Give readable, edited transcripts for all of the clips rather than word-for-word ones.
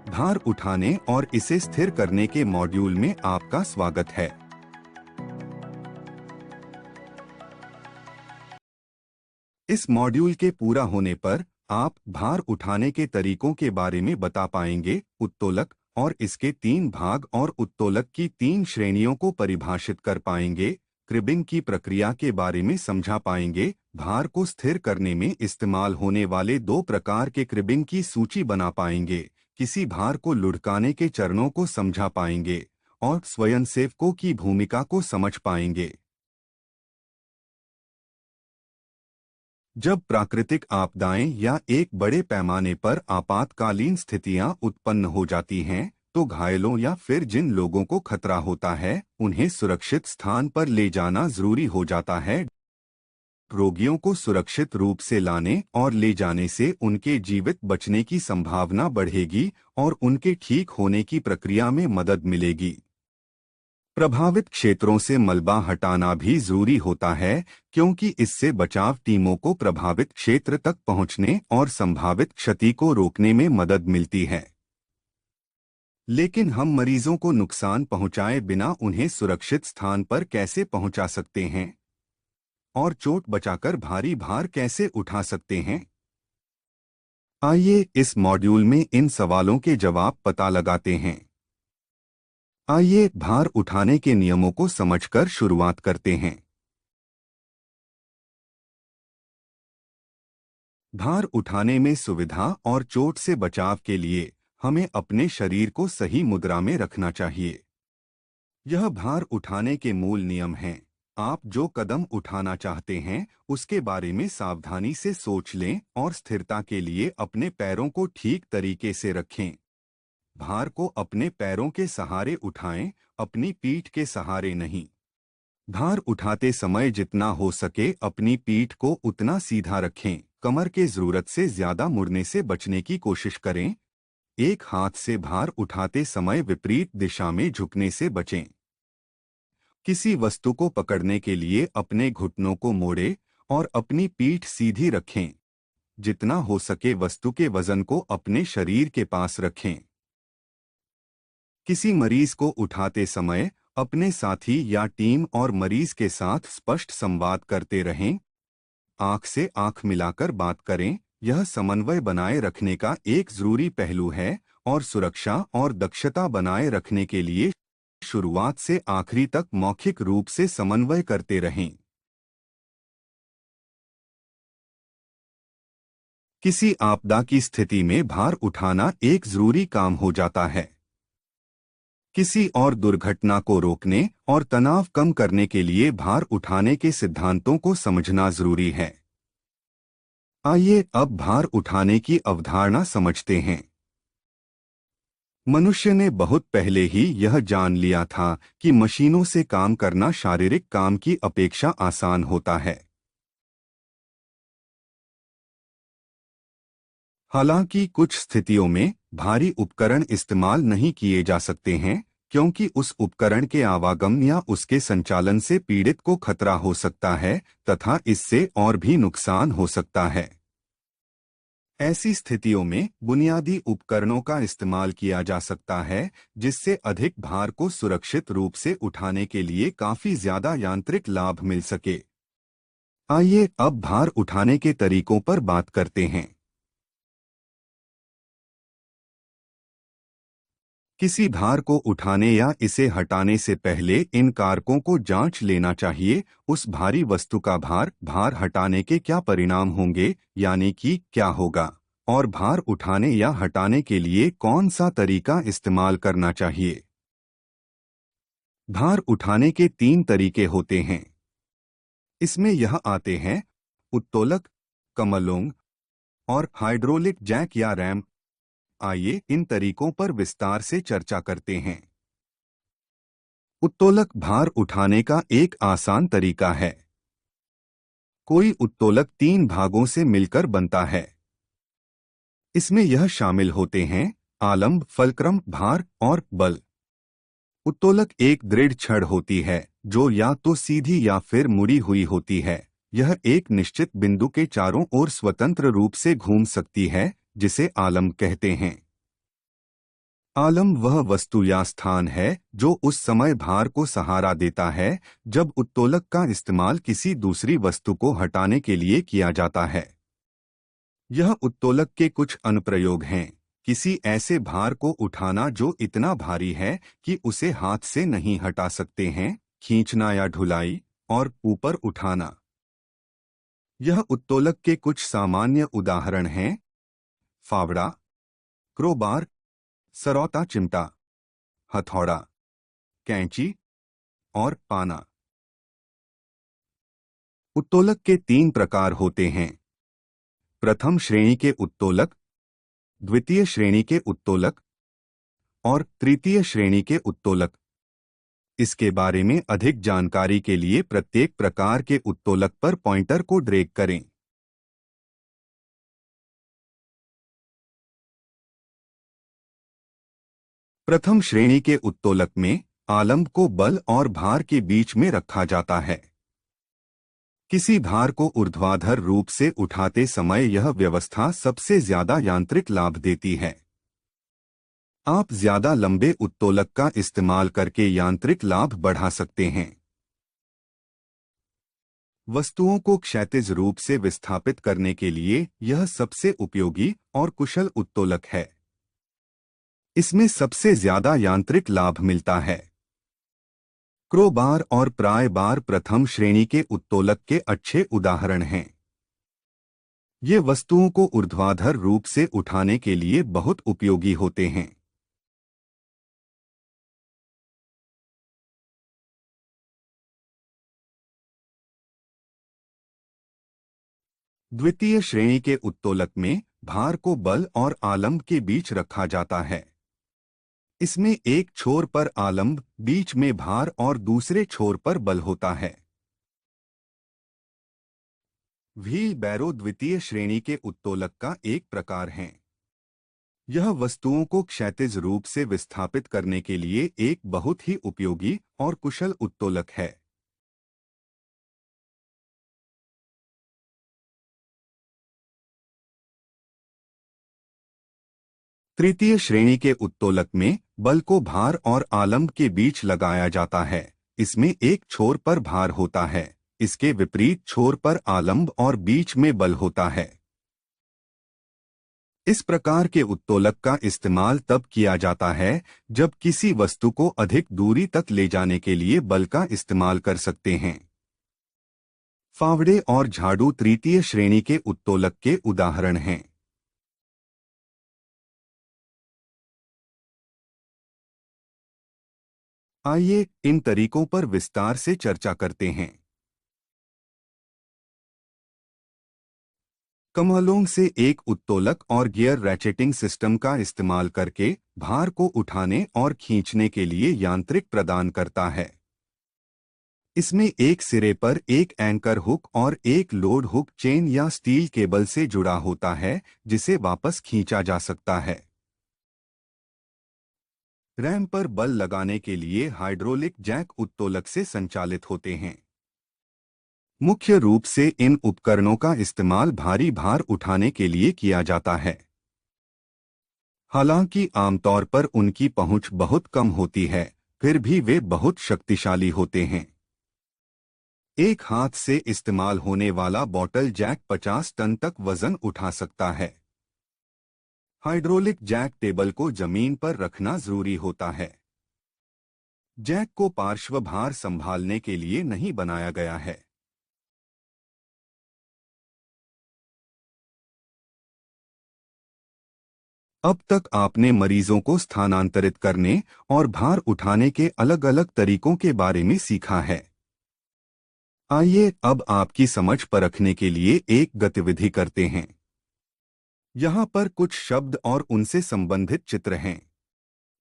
भार उठाने और इसे स्थिर करने के मॉड्यूल में आपका स्वागत है। इस मॉड्यूल के पूरा होने पर आप भार उठाने के तरीकों के बारे में बता पाएंगे, उत्तोलक और इसके 3 भाग और उत्तोलक की 3 श्रेणियों को परिभाषित कर पाएंगे, क्रिबिंग की प्रक्रिया के बारे में समझा पाएंगे, भार को स्थिर करने में इस्तेमाल होने वाले 2 प्रकार के क्रिबिंग की सूची बना पाएंगे, किसी भार को लुढ़काने के चरणों को समझा पाएंगे और स्वयंसेवकों की भूमिका को समझ पाएंगे। जब प्राकृतिक आपदाएं या एक बड़े पैमाने पर आपातकालीन स्थितियां उत्पन्न हो जाती हैं, तो घायलों या फिर जिन लोगों को खतरा होता है, उन्हें सुरक्षित स्थान पर ले जाना जरूरी हो जाता है। रोगियों को सुरक्षित रूप से लाने और ले जाने से उनके जीवित बचने की संभावना बढ़ेगी और उनके ठीक होने की प्रक्रिया में मदद मिलेगी। प्रभावित क्षेत्रों से मलबा हटाना भी जरूरी होता है, क्योंकि इससे बचाव टीमों को प्रभावित क्षेत्र तक पहुंचने और संभावित क्षति को रोकने में मदद मिलती है। लेकिन हम मरीजों को नुकसान पहुंचाए बिना उन्हें सुरक्षित स्थान पर कैसे पहुंचा सकते हैं और चोट बचाकर भारी भार कैसे उठा सकते हैं? आइए इस मॉड्यूल में इन सवालों के जवाब पता लगाते हैं। आइए भार उठाने के नियमों को समझकर शुरुआत करते हैं। भार उठाने में सुविधा और चोट से बचाव के लिए हमें अपने शरीर को सही मुद्रा में रखना चाहिए। यह भार उठाने के मूल नियम हैं। आप जो कदम उठाना चाहते हैं, उसके बारे में सावधानी से सोच लें और स्थिरता के लिए अपने पैरों को ठीक तरीके से रखें। भार को अपने पैरों के सहारे उठाएं, अपनी पीठ के सहारे नहीं। भार उठाते समय जितना हो सके अपनी पीठ को उतना सीधा रखें। कमर के जरूरत से ज्यादा मुड़ने से बचने की कोशिश करें। एक हाथ से भार उठाते समय विपरीत दिशा में झुकने से बचें। किसी वस्तु को पकड़ने के लिए अपने घुटनों को मोड़ें और अपनी पीठ सीधी रखें। जितना हो सके वस्तु के वजन को अपने शरीर के पास रखें। किसी मरीज को उठाते समय अपने साथी या टीम और मरीज के साथ स्पष्ट संवाद करते रहें। आंख से आंख मिलाकर बात करें, यह समन्वय बनाए रखने का एक जरूरी पहलू है और सुरक्षा और दक्षता बनाए रखने के लिए शुरुआत से आखिरी तक मौखिक रूप से समन्वय करते रहें। किसी आपदा की स्थिति में भार उठाना एक जरूरी काम हो जाता है। किसी और दुर्घटना को रोकने और तनाव कम करने के लिए भार उठाने के सिद्धांतों को समझना जरूरी है। आइए अब भार उठाने की अवधारणा समझते हैं। मनुष्य ने बहुत पहले ही यह जान लिया था कि मशीनों से काम करना शारीरिक काम की अपेक्षा आसान होता है। हालांकि कुछ स्थितियों में भारी उपकरण इस्तेमाल नहीं किए जा सकते हैं, क्योंकि उस उपकरण के आवागमन या उसके संचालन से पीड़ित को खतरा हो सकता है तथा इससे और भी नुकसान हो सकता है। ऐसी स्थितियों में बुनियादी उपकरणों का इस्तेमाल किया जा सकता है, जिससे अधिक भार को सुरक्षित रूप से उठाने के लिए काफी ज्यादा यांत्रिक लाभ मिल सके। आइए अब भार उठाने के तरीकों पर बात करते हैं। किसी भार को उठाने या इसे हटाने से पहले इन कारकों को जांच लेना चाहिए। उस भारी वस्तु का भार हटाने के क्या परिणाम होंगे, यानी कि क्या होगा, और भार उठाने या हटाने के लिए कौन सा तरीका इस्तेमाल करना चाहिए। भार उठाने के 3 तरीके होते हैं। इसमें यह आते हैं: उत्तोलक, कमलोंग और हाइड्रोलिक जैक या रैम। आइए इन तरीकों पर विस्तार से चर्चा करते हैं। उत्तोलक भार उठाने का एक आसान तरीका है। कोई उत्तोलक 3 भागों से मिलकर बनता है। इसमें यह शामिल होते हैं: आलंब, फलक्रम, भार और बल। उत्तोलक एक दृढ़ छड़ होती है जो या तो सीधी या फिर मुड़ी हुई होती है। यह एक निश्चित बिंदु के चारों ओर स्वतंत्र रूप से घूम सकती है, जिसे आलंब कहते हैं। आलम वह वस्तु या स्थान है जो उस समय भार को सहारा देता है जब उत्तोलक का इस्तेमाल किसी दूसरी वस्तु को हटाने के लिए किया जाता है। यह उत्तोलक के कुछ अनुप्रयोग हैं। किसी ऐसे भार को उठाना जो इतना भारी है कि उसे हाथ से नहीं हटा सकते हैं, खींचना या ढुलाई, और ऊपर उठाना। यह उत्तोलक के कुछ सामान्य उदाहरण हैं: फावड़ा, क्रोबार, सरौता चिमटा, हथौड़ा, कैंची और पाना। उत्तोलक के तीन प्रकार होते हैं: प्रथम श्रेणी के उत्तोलक, द्वितीय श्रेणी के उत्तोलक और तृतीय श्रेणी के उत्तोलक। इसके बारे में अधिक जानकारी के लिए प्रत्येक प्रकार के उत्तोलक पर पॉइंटर को ड्रैग करें। प्रथम श्रेणी के उत्तोलक में आलम्ब को बल और भार के बीच में रखा जाता है। किसी भार को ऊर्ध्वाधर रूप से उठाते समय यह व्यवस्था सबसे ज्यादा यांत्रिक लाभ देती है। आप ज्यादा लंबे उत्तोलक का इस्तेमाल करके यांत्रिक लाभ बढ़ा सकते हैं। वस्तुओं को क्षैतिज रूप से विस्थापित करने के लिए यह सबसे उपयोगी और कुशल उत्तोलक है। इसमें सबसे ज्यादा यांत्रिक लाभ मिलता है। क्रोबार और प्राय बार प्रथम श्रेणी के उत्तोलक के अच्छे उदाहरण हैं। ये वस्तुओं को ऊर्ध्वाधर रूप से उठाने के लिए बहुत उपयोगी होते हैं। द्वितीय श्रेणी के उत्तोलक में भार को बल और आलम्ब के बीच रखा जाता है। इसमें एक छोर पर आलम्ब, बीच में भार और दूसरे छोर पर बल होता है। व्हील बैरो द्वितीय श्रेणी के उत्तोलक का एक प्रकार है। यह वस्तुओं को क्षैतिज रूप से विस्थापित करने के लिए एक बहुत ही उपयोगी और कुशल उत्तोलक है। तृतीय श्रेणी के उत्तोलक में बल को भार और आलम्ब के बीच लगाया जाता है। इसमें एक छोर पर भार होता है, इसके विपरीत छोर पर आलम्ब और बीच में बल होता है। इस प्रकार के उत्तोलक का इस्तेमाल तब किया जाता है जब किसी वस्तु को अधिक दूरी तक ले जाने के लिए बल का इस्तेमाल कर सकते हैं। फावड़े और झाड़ू तृतीय श्रेणी के उत्तोलक के उदाहरण हैं। आइए इन तरीकों पर विस्तार से चर्चा करते हैं। कमलोंग से एक उत्तोलक और गियर रैचेटिंग सिस्टम का इस्तेमाल करके भार को उठाने और खींचने के लिए यांत्रिक प्रदान करता है। इसमें एक सिरे पर एक एंकर हुक और एक लोड हुक चेन या स्टील केबल से जुड़ा होता है, जिसे वापस खींचा जा सकता है। रैम पर बल लगाने के लिए हाइड्रोलिक जैक उत्तोलक से संचालित होते हैं। मुख्य रूप से इन उपकरणों का इस्तेमाल भारी भार उठाने के लिए किया जाता है। हालांकि आमतौर पर उनकी पहुंच बहुत कम होती है, फिर भी वे बहुत शक्तिशाली होते हैं। एक हाथ से इस्तेमाल होने वाला बॉटल जैक 50 टन तक वजन उठा सकता है। हाइड्रोलिक जैक टेबल को जमीन पर रखना जरूरी होता है। जैक को पार्श्व भार संभालने के लिए नहीं बनाया गया है। अब तक आपने मरीजों को स्थानांतरित करने और भार उठाने के अलग-अलग तरीकों के बारे में सीखा है। आइए अब आपकी समझ परखने के लिए एक गतिविधि करते हैं। यहाँ पर कुछ शब्द और उनसे संबंधित चित्र हैं।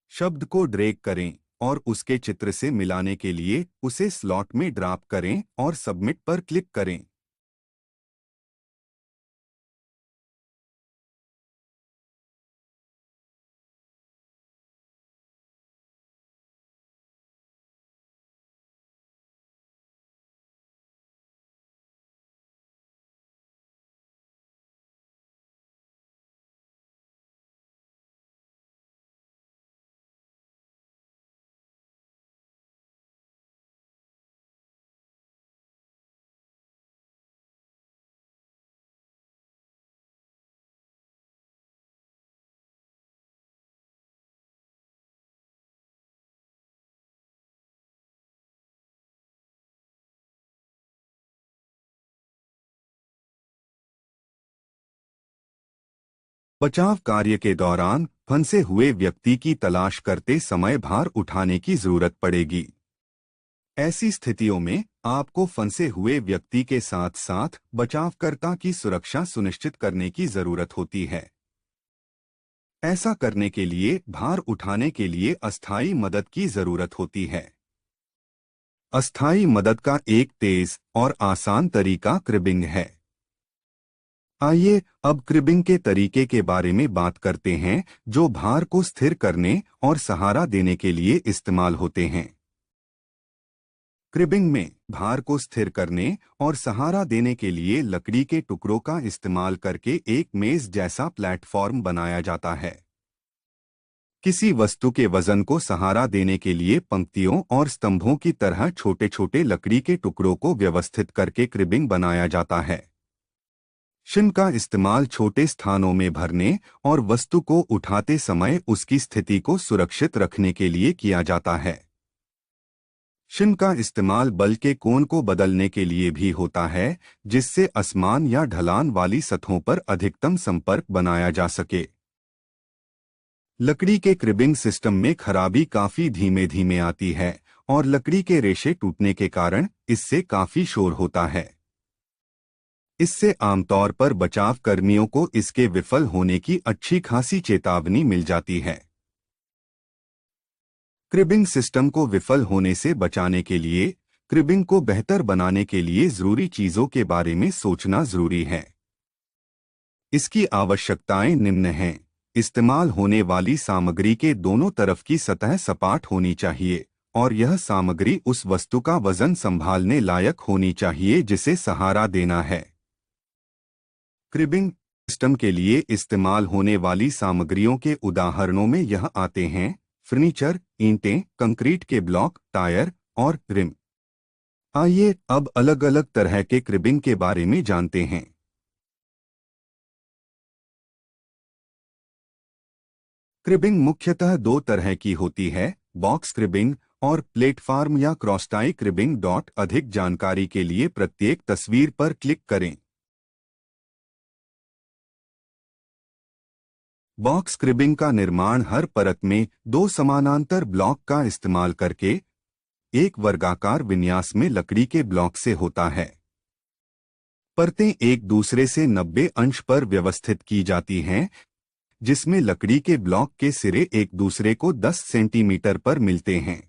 शब्द को ड्रैग करें और उसके चित्र से मिलाने के लिए उसे स्लॉट में ड्रॉप करें और सबमिट पर क्लिक करें। बचाव कार्य के दौरान फंसे हुए व्यक्ति की तलाश करते समय भार उठाने की जरूरत पड़ेगी। ऐसी स्थितियों में आपको फंसे हुए व्यक्ति के साथ साथ बचावकर्ता की सुरक्षा सुनिश्चित करने की जरूरत होती है। ऐसा करने के लिए भार उठाने के लिए अस्थायी मदद की जरूरत होती है। अस्थायी मदद का एक तेज और आसान तरीका क्रिबिंग है। आइए अब क्रिबिंग के तरीके के बारे में बात करते हैं जो भार को स्थिर करने और सहारा देने के लिए इस्तेमाल होते हैं। क्रिबिंग में भार को स्थिर करने और सहारा देने के लिए लकड़ी के टुकड़ों का इस्तेमाल करके एक मेज जैसा प्लेटफॉर्म बनाया जाता है। किसी वस्तु के वजन को सहारा देने के लिए पंक्तियों और स्तंभों की तरह छोटे छोटे लकड़ी के टुकड़ों को व्यवस्थित करके क्रिबिंग बनाया जाता है। शिन का इस्तेमाल छोटे स्थानों में भरने और वस्तु को उठाते समय उसकी स्थिति को सुरक्षित रखने के लिए किया जाता है। शिन का इस्तेमाल बल के कोण को बदलने के लिए भी होता है, जिससे असमान या ढलान वाली सतहों पर अधिकतम संपर्क बनाया जा सके। लकड़ी के क्रिबिंग सिस्टम में खराबी काफी धीमे धीमे आती है और लकड़ी के रेशे टूटने के कारण इससे काफी शोर होता है। इससे आमतौर पर बचाव कर्मियों को इसके विफल होने की अच्छी खासी चेतावनी मिल जाती है। क्रिबिंग सिस्टम को विफल होने से बचाने के लिए क्रिबिंग को बेहतर बनाने के लिए जरूरी चीजों के बारे में सोचना जरूरी है। इसकी आवश्यकताएं निम्न हैं। इस्तेमाल होने वाली सामग्री के दोनों तरफ की सतह सपाट होनी चाहिए और यह सामग्री उस वस्तु का वजन संभालने लायक होनी चाहिए जिसे सहारा देना है। क्रिबिंग सिस्टम के लिए इस्तेमाल होने वाली सामग्रियों के उदाहरणों में यह आते हैं: फर्नीचर, ईंटें, कंक्रीट के ब्लॉक, टायर और रिम। आइए अब अलग अलग तरह के क्रिबिंग के बारे में जानते हैं। क्रिबिंग मुख्यतः दो तरह की होती है, बॉक्स क्रिबिंग और प्लेटफॉर्म या क्रॉसटाई क्रिबिंग। अधिक जानकारी के लिए प्रत्येक तस्वीर पर क्लिक करें। बॉक्स क्रिबिंग का निर्माण हर परत में दो समानांतर ब्लॉक का इस्तेमाल करके एक वर्गाकार विन्यास में लकड़ी के ब्लॉक से होता है। परतें एक दूसरे से 90 अंश पर व्यवस्थित की जाती हैं, जिसमें लकड़ी के ब्लॉक के सिरे एक दूसरे को 10 सेंटीमीटर पर मिलते हैं।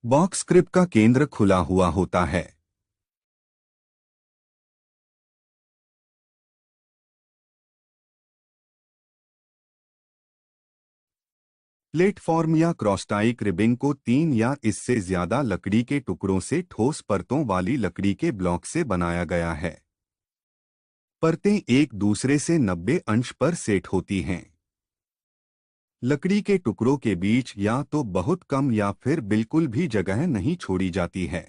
बॉक्स क्रिब का केंद्र खुला हुआ होता है। प्लेटफॉर्म या क्रॉसटाई क्रिबिंग को 3 या इससे ज्यादा लकड़ी के टुकड़ों से ठोस परतों वाली लकड़ी के ब्लॉक से बनाया गया है। परतें एक दूसरे से 90 अंश पर सेट होती हैं। लकड़ी के टुकड़ों के बीच या तो बहुत कम या फिर बिल्कुल भी जगह नहीं छोड़ी जाती है।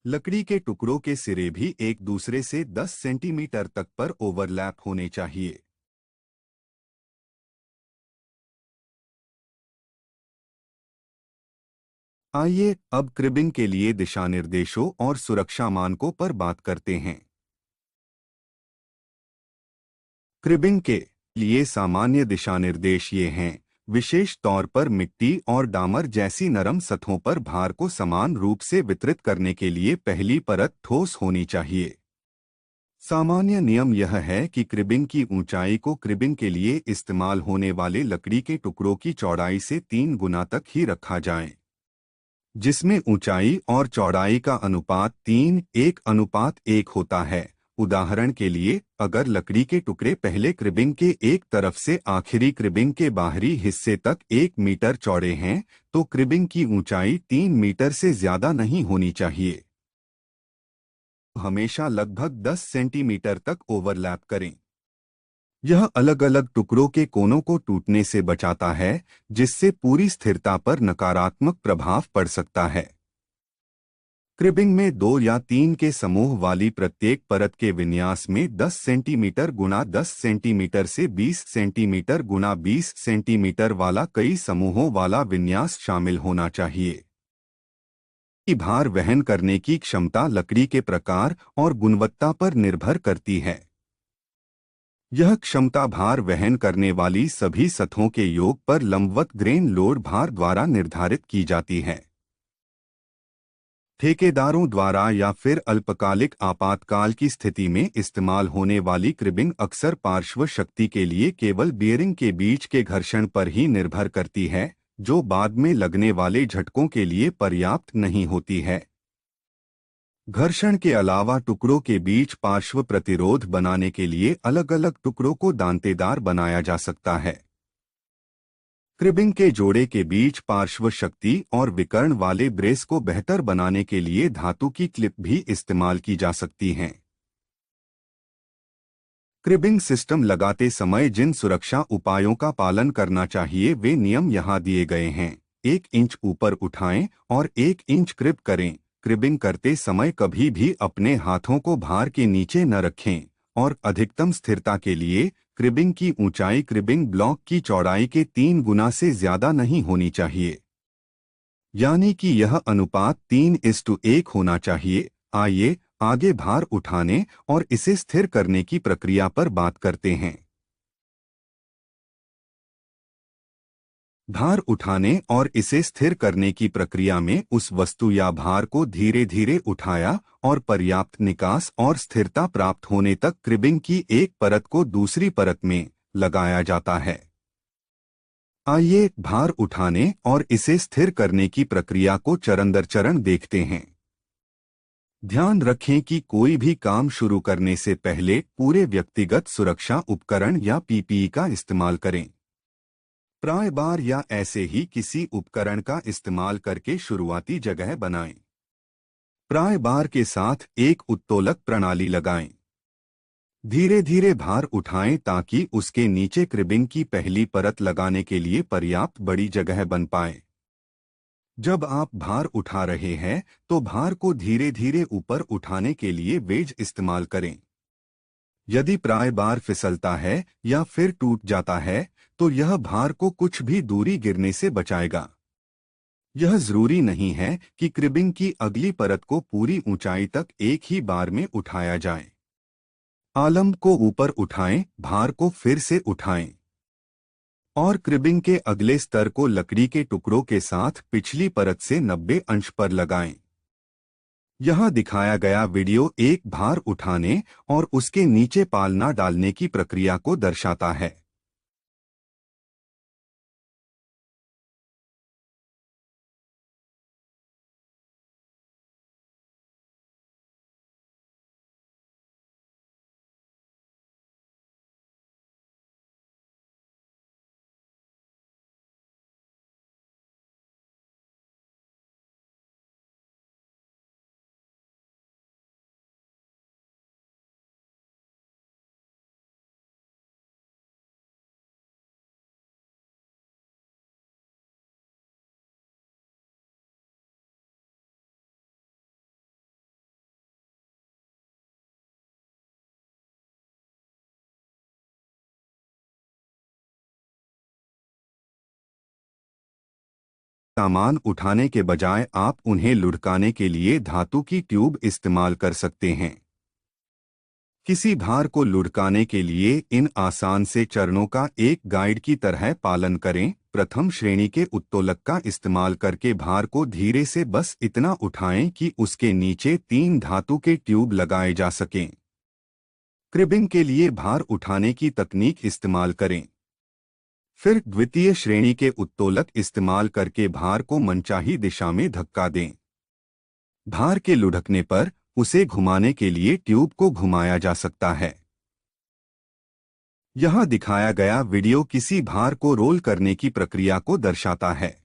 लकड़ी के टुकड़ों के सिरे भी एक दूसरे से 10 सेंटीमीटर तक पर ओवरलैप होने चाहिए। आइए अब क्रिबिंग के लिए दिशानिर्देशों और सुरक्षा मानकों पर बात करते हैं। क्रिबिंग के लिए सामान्य दिशानिर्देश ये हैं। विशेष तौर पर मिट्टी और डामर जैसी नरम सतहों पर भार को समान रूप से वितरित करने के लिए पहली परत ठोस होनी चाहिए। सामान्य नियम यह है कि क्रिबिंग की ऊंचाई को क्रिबिंग के लिए इस्तेमाल होने वाले लकड़ी के टुकड़ों की चौड़ाई से 3 गुना तक ही रखा जाए, जिसमें ऊंचाई और चौड़ाई का अनुपात 3:1:1 होता है। उदाहरण के लिए, अगर लकड़ी के टुकड़े पहले क्रिबिंग के एक तरफ से आखिरी क्रिबिंग के बाहरी हिस्से तक 1 मीटर चौड़े हैं, तो क्रिबिंग की ऊंचाई 3 मीटर से ज्यादा नहीं होनी चाहिए। हमेशा लगभग 10 सेंटीमीटर तक ओवरलैप करें। यह अलग अलग टुकड़ों के कोनों को टूटने से बचाता है, जिससे पूरी स्थिरता पर नकारात्मक प्रभाव पड़ सकता है। क्रिबिंग में 2 या 3 के समूह वाली प्रत्येक परत के विन्यास में 10 सेंटीमीटर गुना 10 सेंटीमीटर से 20 सेंटीमीटर गुना 20 सेंटीमीटर वाला कई समूहों वाला विन्यास शामिल होना चाहिए। की भार वहन करने की क्षमता लकड़ी के प्रकार और गुणवत्ता पर निर्भर करती है। यह क्षमता भार वहन करने वाली सभी सतहों के योग पर लंबवत ग्रेन लोड भार द्वारा निर्धारित की जाती है। ठेकेदारों द्वारा या फिर अल्पकालिक आपातकाल की स्थिति में इस्तेमाल होने वाली क्रिबिंग अक्सर पार्श्व शक्ति के लिए केवल बियरिंग के बीच के घर्षण पर ही निर्भर करती है, जो बाद में लगने वाले झटकों के लिए पर्याप्त नहीं होती है। घर्षण के अलावा टुकड़ों के बीच पार्श्व प्रतिरोध बनाने के लिए अलग-अलग टुकड़ों को दांतेदार बनाया जा सकता है। क्रिबिंग के जोड़े के बीच पार्श्व शक्ति और विकर्ण वाले ब्रेस को बेहतर बनाने के लिए धातु की क्लिप भी इस्तेमाल की जा सकती हैं। क्रिबिंग सिस्टम लगाते समय जिन सुरक्षा उपायों का पालन करना चाहिए वे नियम यहाँ दिए गए हैं। 1 इंच ऊपर उठाएं और 1 इंच क्रिब करें। क्रिबिंग करते समय कभी भी अपने हाथों को भार के नीचे न रखें और अधिकतम स्थिरता के लिए क्रिबिंग की ऊंचाई क्रिबिंग ब्लॉक की चौड़ाई के 3 गुना से ज्यादा नहीं होनी चाहिए, यानी कि यह अनुपात 3:1 होना चाहिए। आइए आगे भार उठाने और इसे स्थिर करने की प्रक्रिया पर बात करते हैं। भार उठाने और इसे स्थिर करने की प्रक्रिया में उस वस्तु या भार को धीरे धीरे उठाया और पर्याप्त निकास और स्थिरता प्राप्त होने तक क्रिबिंग की एक परत को दूसरी परत में लगाया जाता है। आइए भार उठाने और इसे स्थिर करने की प्रक्रिया को चरण दर चरण देखते हैं। ध्यान रखें कि कोई भी काम शुरू करने से पहले पूरे व्यक्तिगत सुरक्षा उपकरण या पीपीई का इस्तेमाल करें। प्राय बार या ऐसे ही किसी उपकरण का इस्तेमाल करके शुरुआती जगह बनाएं। प्राय बार के साथ एक उत्तोलक प्रणाली लगाएं। धीरे धीरे भार उठाएं ताकि उसके नीचे क्रिबिंग की पहली परत लगाने के लिए पर्याप्त बड़ी जगह बन पाए। जब आप भार उठा रहे हैं तो भार को धीरे धीरे ऊपर उठाने के लिए वेज इस्तेमाल करें। यदि प्राय बार फिसलता है या फिर टूट जाता है तो यह भार को कुछ भी दूरी गिरने से बचाएगा। यह जरूरी नहीं है कि क्रिबिंग की अगली परत को पूरी ऊंचाई तक एक ही बार में उठाया जाए। आलम को ऊपर उठाएं, भार को फिर से उठाएं और क्रिबिंग के अगले स्तर को लकड़ी के टुकड़ों के साथ पिछली परत से 90 अंश पर लगाएं। यहाँ दिखाया गया वीडियो एक भार उठाने और उसके नीचे पालना डालने की प्रक्रिया को दर्शाता है। सामान उठाने के बजाय आप उन्हें लुढ़काने के लिए धातु की ट्यूब इस्तेमाल कर सकते हैं। किसी भार को लुढ़काने के लिए इन आसान से चरणों का एक गाइड की तरह पालन करें। प्रथम श्रेणी के उत्तोलक का इस्तेमाल करके भार को धीरे से बस इतना उठाएं कि उसके नीचे 3 धातु के ट्यूब लगाए जा सकें। क्रिबिंग के लिए भार उठाने की तकनीक इस्तेमाल करें। फिर द्वितीय श्रेणी के उत्तोलक इस्तेमाल करके भार को मनचाही दिशा में धक्का दें। भार के लुढ़कने पर उसे घुमाने के लिए ट्यूब को घुमाया जा सकता है। यहाँ दिखाया गया वीडियो किसी भार को रोल करने की प्रक्रिया को दर्शाता है।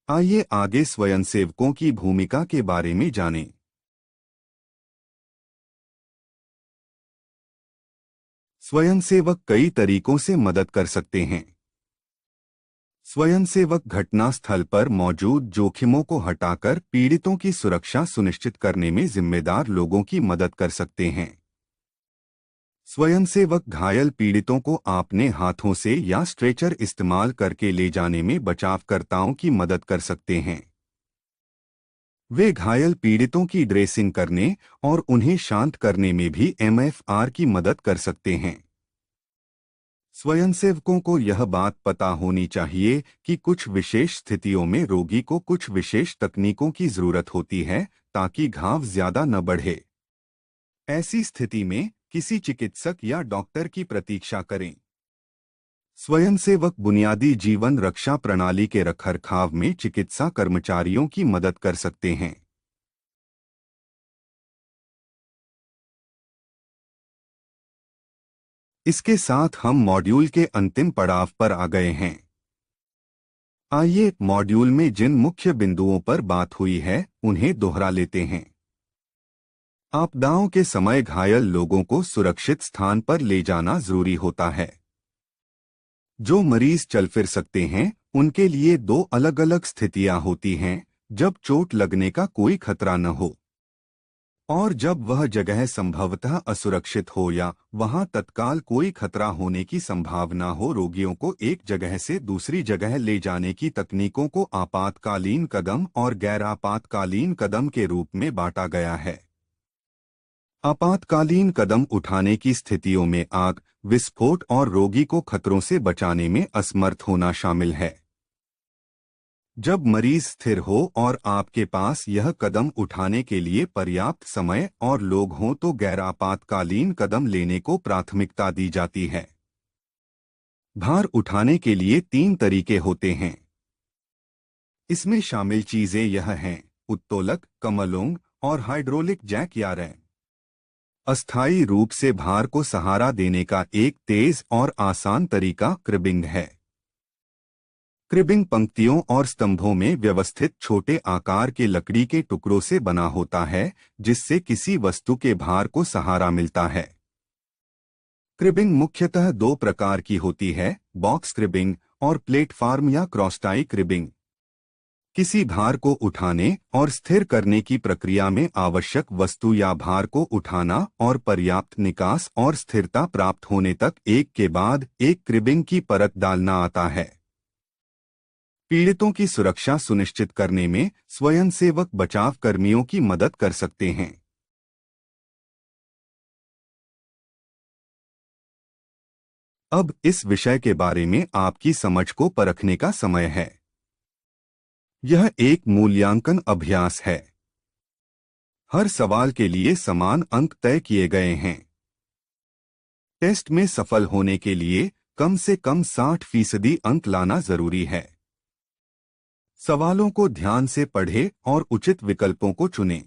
आइए आगे स्वयंसेवकों की भूमिका के बारे में जानें। स्वयंसेवक कई तरीकों से मदद कर सकते हैं। स्वयंसेवक घटनास्थल पर मौजूद जोखिमों को हटाकर पीड़ितों की सुरक्षा सुनिश्चित करने में जिम्मेदार लोगों की मदद कर सकते हैं। स्वयंसेवक घायल पीड़ितों को अपने हाथों से या स्ट्रेचर इस्तेमाल करके ले जाने में बचावकर्ताओं की मदद कर सकते हैं। वे घायल पीड़ितों की ड्रेसिंग करने और उन्हें शांत करने में भी एमएफआर की मदद कर सकते हैं। स्वयंसेवकों को यह बात पता होनी चाहिए कि कुछ विशेष स्थितियों में रोगी को कुछ विशेष तकनीकों की जरूरत होती है ताकि घाव ज्यादा न बढ़े। ऐसी स्थिति में किसी चिकित्सक या डॉक्टर की प्रतीक्षा करें। स्वयंसेवक बुनियादी जीवन रक्षा प्रणाली के रखरखाव में चिकित्सा कर्मचारियों की मदद कर सकते हैं। इसके साथ हम मॉड्यूल के अंतिम पड़ाव पर आ गए हैं। आइए मॉड्यूल में जिन मुख्य बिंदुओं पर बात हुई है उन्हें दोहरा लेते हैं। आपदाओं के समय घायल लोगों को सुरक्षित स्थान पर ले जाना जरूरी होता है। जो मरीज चल फिर सकते हैं उनके लिए दो अलग अलग स्थितियां होती हैं, जब चोट लगने का कोई खतरा न हो और जब वह जगह संभवतः असुरक्षित हो या वहां तत्काल कोई खतरा होने की संभावना हो। रोगियों को एक जगह से दूसरी जगह ले जाने की तकनीकों को आपातकालीन कदम और गैर आपातकालीन कदम के रूप में बांटा गया है। आपातकालीन कदम उठाने की स्थितियों में आग, विस्फोट और रोगी को खतरों से बचाने में असमर्थ होना शामिल है। जब मरीज स्थिर हो और आपके पास यह कदम उठाने के लिए पर्याप्त समय और लोग हों तो गैर आपातकालीन कदम लेने को प्राथमिकता दी जाती है। भार उठाने के लिए 3 तरीके होते हैं। इसमें शामिल चीजें यह हैं: उत्तोलक, कमलोंग और हाइड्रोलिक जैक या रैम। अस्थायी रूप से भार को सहारा देने का एक तेज और आसान तरीका क्रिबिंग है। क्रिबिंग पंक्तियों और स्तंभों में व्यवस्थित छोटे आकार के लकड़ी के टुकड़ों से बना होता है, जिससे किसी वस्तु के भार को सहारा मिलता है। क्रिबिंग मुख्यतः 2 प्रकार की होती है: बॉक्स क्रिबिंग और प्लेटफॉर्म या क्रॉसटाई क्रिबिंग। किसी भार को उठाने और स्थिर करने की प्रक्रिया में आवश्यक वस्तु या भार को उठाना और पर्याप्त निकास और स्थिरता प्राप्त होने तक एक के बाद एक क्रिबिंग की परत डालना आता है। पीड़ितों की सुरक्षा सुनिश्चित करने में स्वयंसेवक बचाव कर्मियों की मदद कर सकते हैं। अब इस विषय के बारे में आपकी समझ को परखने का समय है। यह एक मूल्यांकन अभ्यास है। हर सवाल के लिए समान अंक तय किए गए हैं। टेस्ट में सफल होने के लिए कम से कम 60% अंक लाना जरूरी है। सवालों को ध्यान से पढ़ें और उचित विकल्पों को चुनें।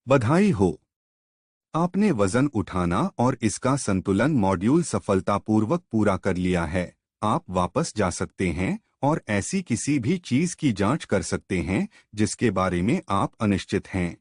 बधाई हो, आपने वजन उठाना और इसका संतुलन मॉड्यूल सफलतापूर्वक पूरा कर लिया है। आप वापस जा सकते हैं और ऐसी किसी भी चीज की जांच कर सकते हैं जिसके बारे में आप अनिश्चित हैं।